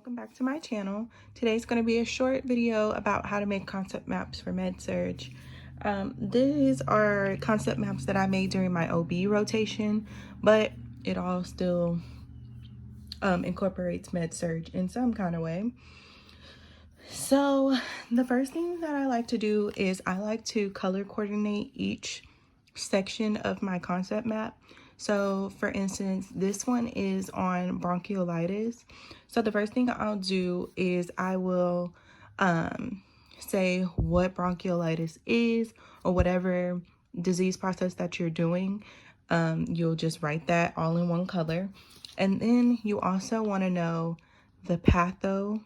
Welcome back to my channel. Today's going to be a short video about how to make concept maps for Med-Surg. These are concept maps that I made during my OB rotation, but it all still incorporates Med-Surg in some kind of way. So the first thing that I like to do is I like to color coordinate each section of my concept map. So for instance, this one is on bronchiolitis. So the first thing I'll do is I will say what bronchiolitis is, or whatever disease process that you're doing. You'll just write that all in one color. And then you also want to know the patho.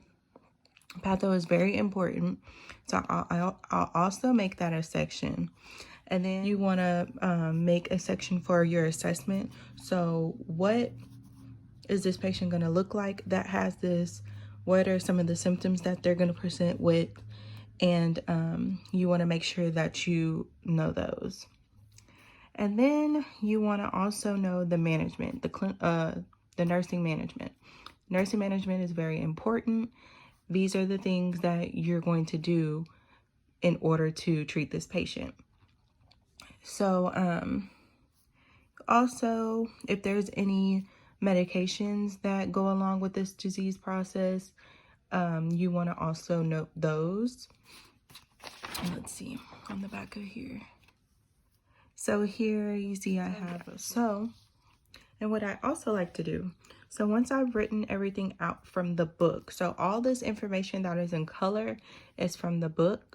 Patho is very important. So I'll also make that a section. And then you want to make a section for your assessment. So what is this patient going to look like that has this? What are some of the symptoms that they're going to present with? And you want to make sure that you know those. And then you want to also know the management, the nursing management. Nursing management is very important. These are the things that you're going to do in order to treat this patient. So also, if there's any medications that go along with this disease process, you want to also note those. And let's see on the back of here. So here you see I have and what I also like to do, so once I've written everything out from the book, so all this information that is in color is from the book.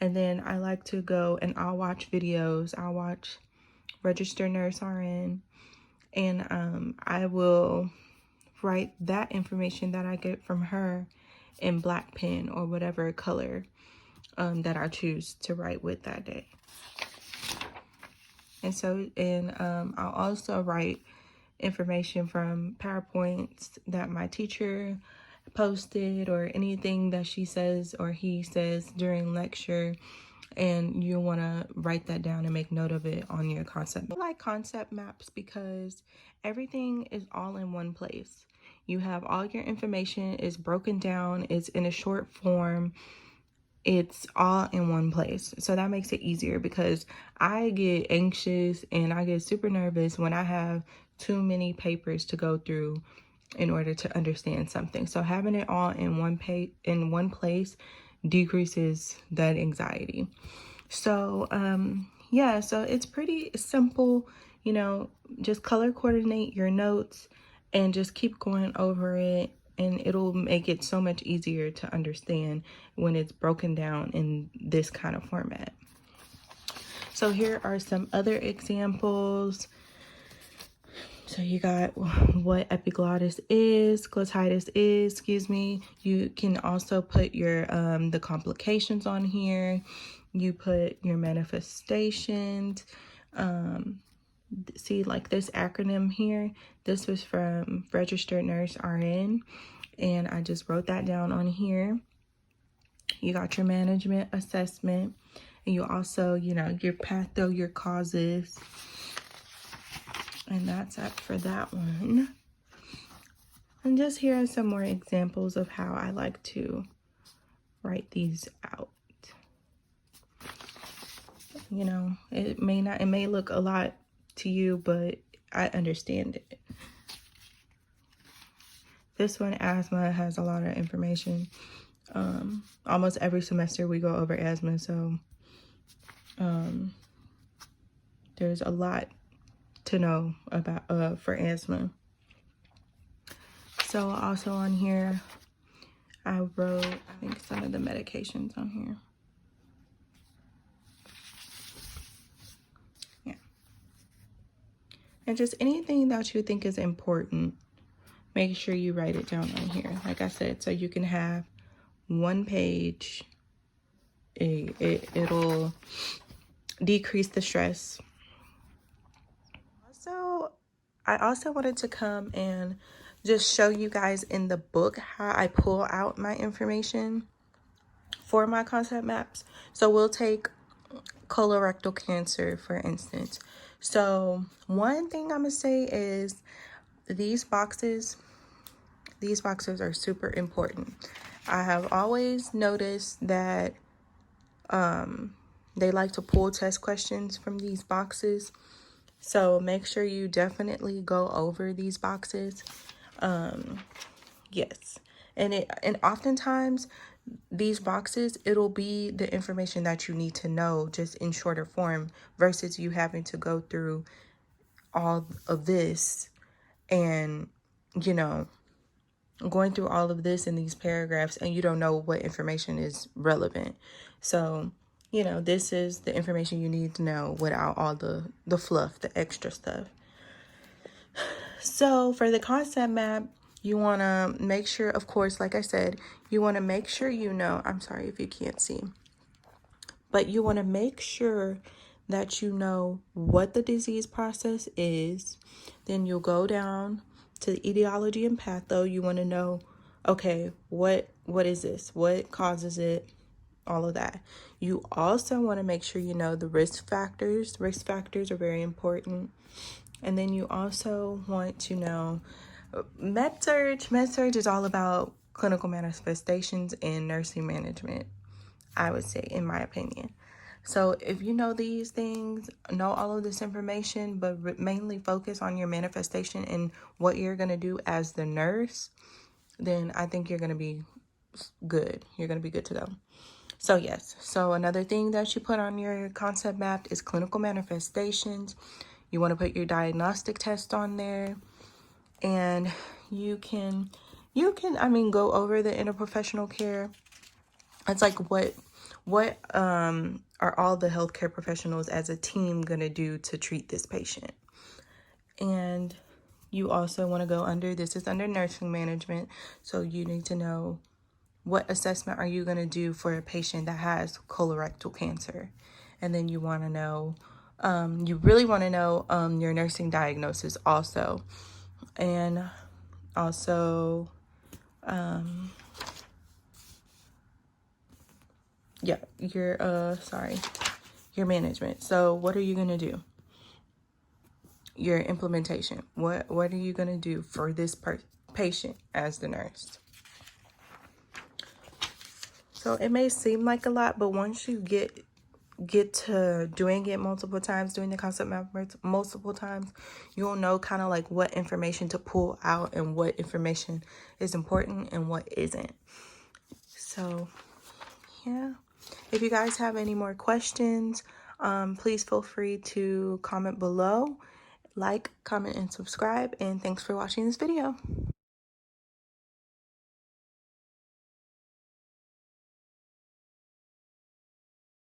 And then I like to go and I'll watch videos. I'll watch Registered Nurse RN, and I will write that information that I get from her in black pen or whatever color that I choose to write with that day. And so, I'll also write information from PowerPoints that my teacher posted, or anything that she says or he says during lecture, and you'll want to write that down and make note of it on your concept. I like concept maps because everything is all in one place. You have all your information is broken down, it's in a short form, it's all in one place. So that makes it easier, because I get anxious and I get super nervous when I have too many papers to go through in order to understand something. So having it all in one place decreases that anxiety. So yeah, so it's pretty simple, you know, just color coordinate your notes and just keep going over it, and it'll make it so much easier to understand when it's broken down in this kind of format. So here are some other examples. So you got what epiglottis is, glotitis is, excuse me. You can also put your the complications on here. You put your manifestations. See, like this acronym here, this was from Registered Nurse RN, and I just wrote that down on here. You got your management assessment, and you also, you know, your patho, your causes. And that's it for that one. And just here are some more examples of how I like to write these out. You know, it may look a lot to you, but I understand it. This one, asthma, has a lot of information. Almost every semester we go over asthma, so there's a lot to know about for asthma. So also on here I wrote, I think, some of the medications on here. Yeah. And just anything that you think is important, make sure you write it down on here, like I said, so you can have one page. It'll decrease the stress. So I also wanted to come and just show you guys in the book how I pull out my information for my concept maps. So we'll take colorectal cancer, for instance. So one thing I'm gonna say is these boxes, these boxes are super important. I have always noticed that they like to pull test questions from these boxes. So make sure you definitely go over these boxes. Yes. And oftentimes these boxes, it'll be the information that you need to know just in shorter form versus you having to go through all of this and, you know, going through all of this in these paragraphs and you don't know what information is relevant. So, you know, this is the information you need to know without all the fluff, the extra stuff. So for the concept map, you want to make sure, of course, like I said, you want to make sure you know, I'm sorry if you can't see, but you want to make sure that you know what the disease process is. Then you'll go down to the etiology and patho. You want to know, okay, what is this? What causes it? All of that. You also want to make sure you know the risk factors. Risk factors are very important. And then you also want to know Med-Surg. Med-Surg is all about clinical manifestations and nursing management, I would say, in my opinion. So if you know these things, know all of this information, but mainly focus on your manifestation and what you're going to do as the nurse, then I think you're going to be good. You're going to be good to go. So yes, so another thing that you put on your concept map is clinical manifestations. You want to put your diagnostic test on there, and you can, I mean, go over the interprofessional care. It's like what are all the healthcare professionals as a team going to do to treat this patient? And you also want to go under, this is under nursing management. So you need to know what assessment are you going to do for a patient that has colorectal cancer? And then you want to know, you really want to know your nursing diagnosis also. And also, yeah, your management. So what are you going to do? Your implementation. What are you going to do for this patient as the nurse? So it may seem like a lot, but once you get to doing it multiple times, doing the concept map multiple times, you'll know kind of like what information to pull out and what information is important and what isn't. So yeah, if you guys have any more questions, please feel free to comment below, like, comment, and subscribe. And thanks for watching this video.